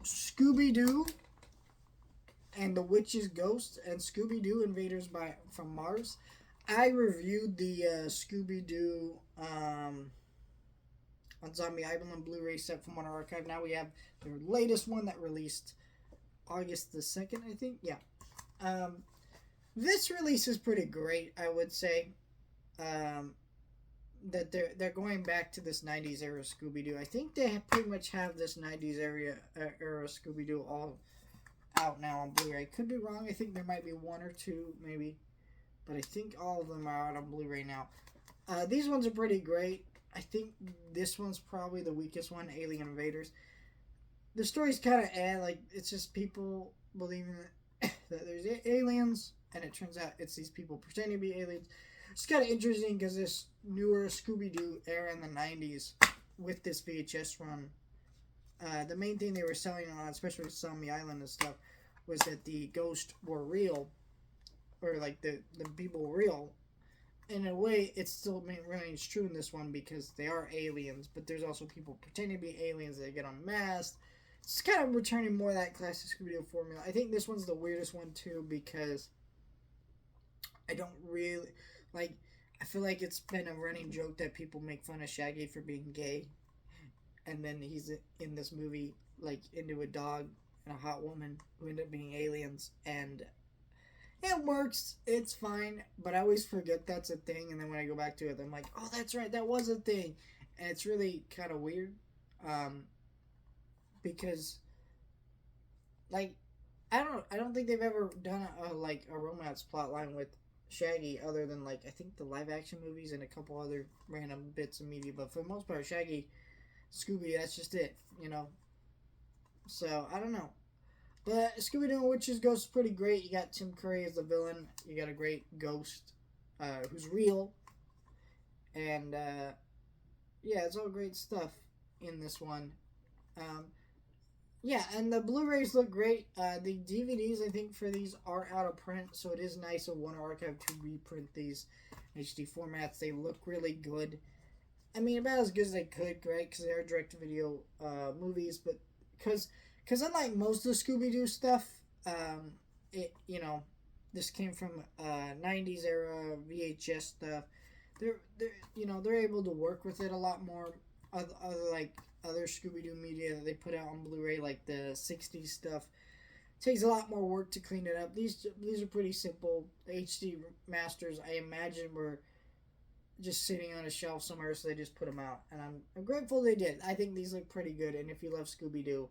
Scooby-Doo and the Witch's Ghost and Scooby-Doo Invaders from Mars. I reviewed the Scooby-Doo on Zombie Island Blu-ray set from Warner Archive. Now we have the latest one that released August the 2nd, I think. Yeah. This release is pretty great, I would say. That they're going back to this 90s era Scooby-Doo. I think they pretty much have this 90s era Scooby-Doo all out now on Blu-ray. Could be wrong. I think there might be one or two, maybe. But I think all of them are out on Blu-ray now. These ones are pretty great. I think this one's probably the weakest one, Alien Invaders. The story's kind of like, it's just people believing that there's aliens, and it turns out it's these people pretending to be aliens. It's kind of interesting because this newer Scooby-Doo era in the 90s with this VHS run, the main thing they were selling on, especially with Zombie Island and stuff, was that the ghosts were real, or like the people were real. In a way, it still remains true in this one because they are aliens, but there's also people pretending to be aliens. They get unmasked. It's kind of returning more of that classic Scooby-Doo formula. I think this one's the weirdest one too because I don't really like. I feel like it's been a running joke that people make fun of Shaggy for being gay, and then he's in this movie like into a dog and a hot woman who end up being aliens, and it works. It's fine, but I always forget that's a thing, and then when I go back to it, I'm like, oh, that's right, that was a thing, and it's really kind of weird, because like I don't think they've ever done a romance plot line with Shaggy other than like I think the live action movies and a couple other random bits of media, but for the most part, Shaggy, Scooby, that's just it, you know. So I don't know. But Scooby-Doo and Witch's Ghost is pretty great. You got Tim Curry as the villain. You got a great ghost who's real. And, yeah, it's all great stuff in this one. Yeah, and the Blu-rays look great. The DVDs, I think, for these are out of print, so it is nice of Warner Archive to reprint these HD formats. They look really good. I mean, about as good as they could, right? Because they are direct-to-video movies, but because unlike most of the Scooby-Doo stuff, this came from 90s era VHS stuff. They're able to work with it a lot more. Other Scooby-Doo media that they put out on Blu-ray, like the 60s stuff, takes a lot more work to clean it up. These are pretty simple. The HD masters, I imagine, were just sitting on a shelf somewhere, so they just put them out, and I'm grateful they did. I think these look pretty good, and if you love Scooby-Doo,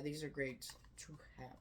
these are great to have.